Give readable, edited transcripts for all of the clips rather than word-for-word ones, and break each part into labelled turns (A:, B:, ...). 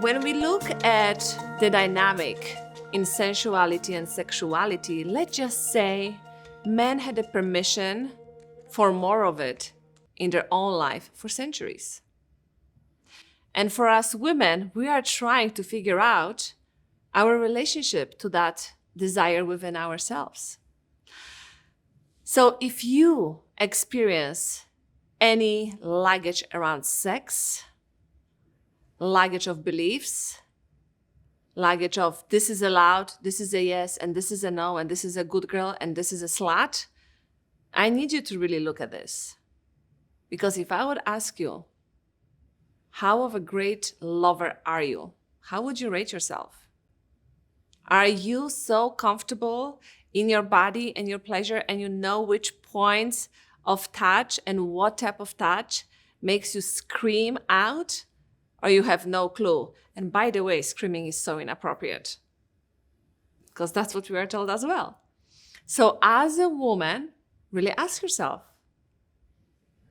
A: When we look at the dynamic in sensuality and sexuality, let's just say men had the permission for more of it in their own life for centuries. And for us women, we are trying to figure out our relationship to that desire within ourselves. So if you experience any luggage around sex, luggage of beliefs, luggage of this is allowed, this is a yes, and this is a no, and this is a good girl, and this is a slut, I need you to really look at this. Because if I would ask you, how of a great lover are you? How would you rate yourself? Are you so comfortable in your body and your pleasure, and you know which points of touch and what type of touch makes you scream out, or you have no clue? And by the way, screaming is so inappropriate because that's what we are told as well. So as a woman, really ask yourself,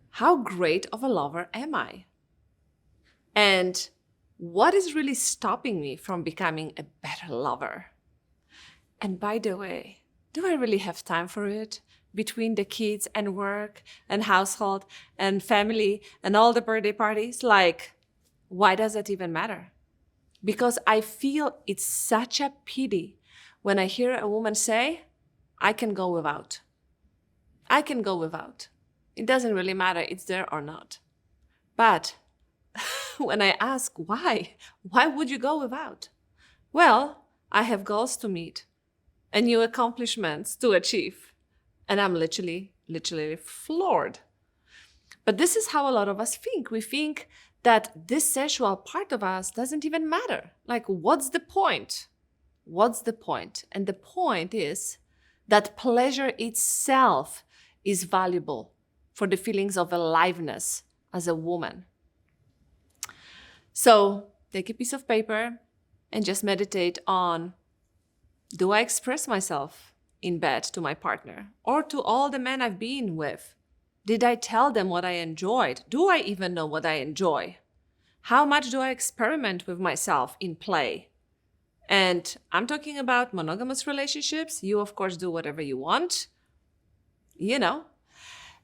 A: how great of a lover am I? And what is really stopping me from becoming a better lover? And by the way, do I really have time for it? Between the kids and work and household and family and all the birthday parties? Like, why does that even matter? Because I feel it's such a pity when I hear a woman say, I can go without. I can go without. It doesn't really matter, it's there or not. But when I ask why would you go without? Well, I have goals to meet and new accomplishments to achieve. And I'm literally floored. But this is how a lot of us think. We think that this sensual part of us doesn't even matter. Like, what's the point? What's the point? And the point is that pleasure itself is valuable for the feelings of aliveness as a woman. So take a piece of paper and just meditate on, do I express myself in bed to my partner or to all the men I've been with? Did I tell them what I enjoyed? Do I even know what I enjoy? How much do I experiment with myself in play? And I'm talking about monogamous relationships. You, of course, do whatever you want, you know.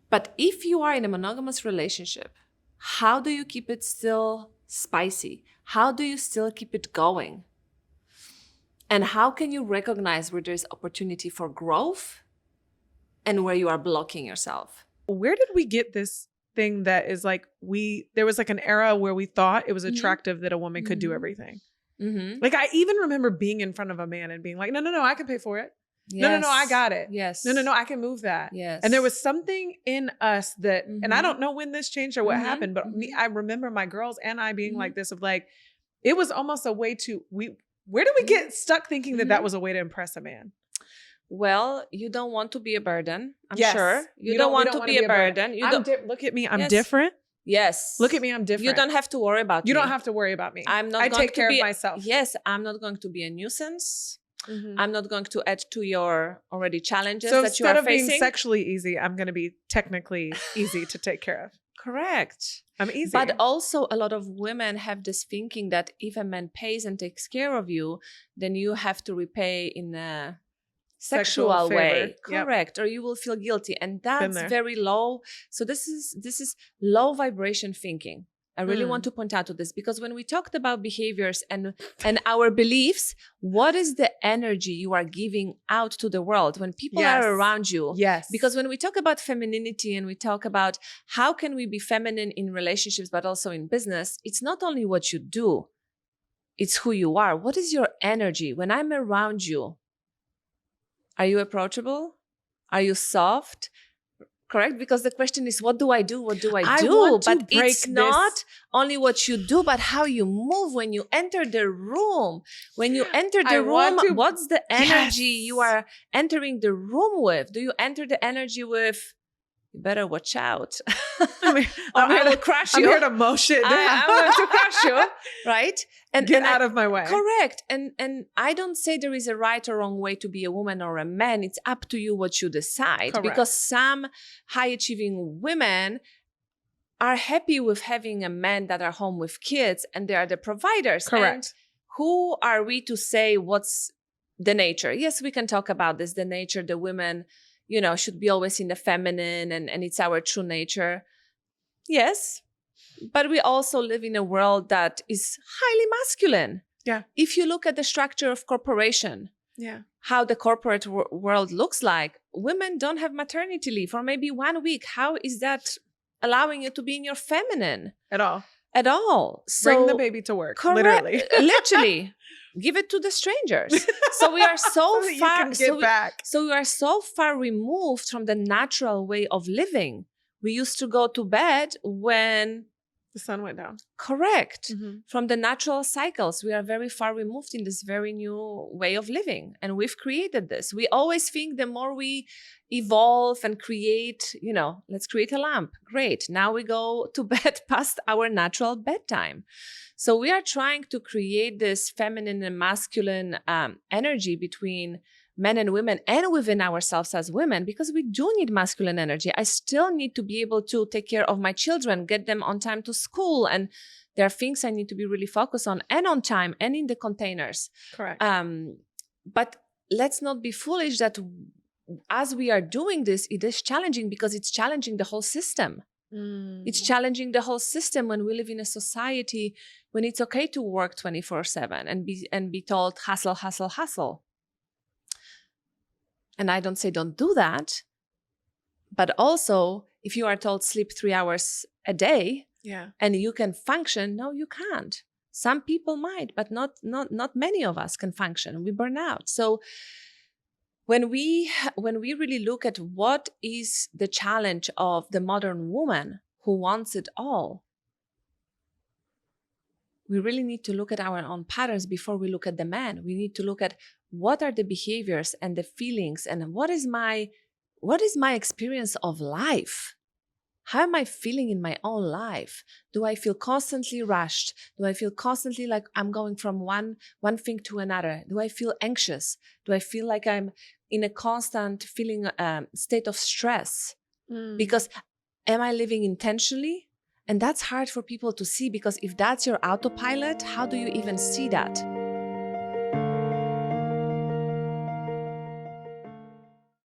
A: But if you are in a monogamous relationship, how do you keep it still spicy? How do you still keep it going? And how can you recognize where there's opportunity for growth and where you are blocking yourself?
B: Where did we get this thing that is like, there was like an era where we thought it was attractive that a woman could do everything. Like, I even remember being in front of a man and being like, no, I can pay for it. Yes. No, I got it.
A: Yes.
B: No, I can move that.
A: Yes.
B: And there was something in us that, and I don't know when this changed or what happened, but I remember my girls and I being like this of like, it was almost a way to, where did we get stuck thinking that was a way to impress a man?
A: Well, you don't want to be a burden. I'm
B: yes.
A: sure. You don't want to be a burden.
B: Look at me. I'm different.
A: Yes.
B: Look at me. I'm different.
A: You don't have to worry about me.
B: You don't have to worry about me. I take care of myself.
A: Yes. I'm not going to be a nuisance. I'm not going to add to your already challenges
B: so
A: that you are facing.
B: Instead of being sexually easy, I'm going to be technically easy to take care of.
A: Correct.
B: I'm easy.
A: But also a lot of women have this thinking that if a man pays and takes care of you, then you have to repay in a sexual way. Correct. Or you will feel guilty. And that's very low. So this is low vibration thinking. I really want to point out to this because when we talked about behaviors and our beliefs, what is the energy you are giving out to the world when people are around you?
B: Yes.
A: Because when we talk about femininity and we talk about how can we be feminine in relationships, but also in business, it's not only what you do, it's who you are. What is your energy? When I'm around you, are you approachable? Are you soft? Correct? Because the question is, what do I do? What do I do? But it's not only what you do, but how you move when you enter the room. When you enter the room, what's the energy you are entering the room with? Do you enter the energy with, you better watch out. I will crush you.
B: I'm here to mosh it down.
A: I'm going to crush you. Right?
B: Get out of my way.
A: Correct. And I don't say there is a right or wrong way to be a woman or a man. It's up to you what you decide.
B: Correct.
A: Because some high achieving women are happy with having a man that are home with kids and they are the providers.
B: Correct.
A: And who are we to say what's the nature? Yes, we can talk about this. The nature, the women, should be always in the feminine and it's our true nature. Yes. But we also live in a world that is highly masculine.
B: Yeah.
A: If you look at the structure of corporation, how the corporate world looks like, women don't have maternity leave for maybe 1 week. How is that allowing you to be in your feminine?
B: At all.
A: So
B: bring the baby to work.
A: Correct.
B: Literally.
A: Give it to the strangers. So we are so
B: that
A: far.
B: You can get back.
A: So we are so far removed from the natural way of living. We used to go to bed when
B: the sun went down.
A: Correct.
B: Mm-hmm.
A: From the natural cycles, we are very far removed in this very new way of living. And we've created this. We always think the more we evolve and create, let's create a lamp. Great. Now we go to bed past our natural bedtime. So we are trying to create this feminine and masculine energy between men and women and within ourselves as women, because we do need masculine energy. I still need to be able to take care of my children, get them on time to school. And there are things I need to be really focused on and on time and in the containers.
B: Correct.
A: But let's not be foolish that as we are doing this, it is challenging because it's challenging the whole system. It's challenging the whole system when we live in a society when it's okay to work 24/7 and be told hustle, hustle, hustle. And I don't say don't do that. But also, if you are told sleep 3 hours a day and you can function, no, you can't. Some people might, but not many of us can function. We burn out. So when we really look at what is the challenge of the modern woman who wants it all, we really need to look at our own patterns before we look at the man. We need to look at what are the behaviors and the feelings and what is my experience of life? How am I feeling in my own life? Do I feel constantly rushed? Do I feel constantly like I'm going from one thing to another? Do I feel anxious? Do I feel like I'm in a constant feeling state of stress? Because am I living intentionally? And that's hard for people to see, because if that's your autopilot, how do you even see that?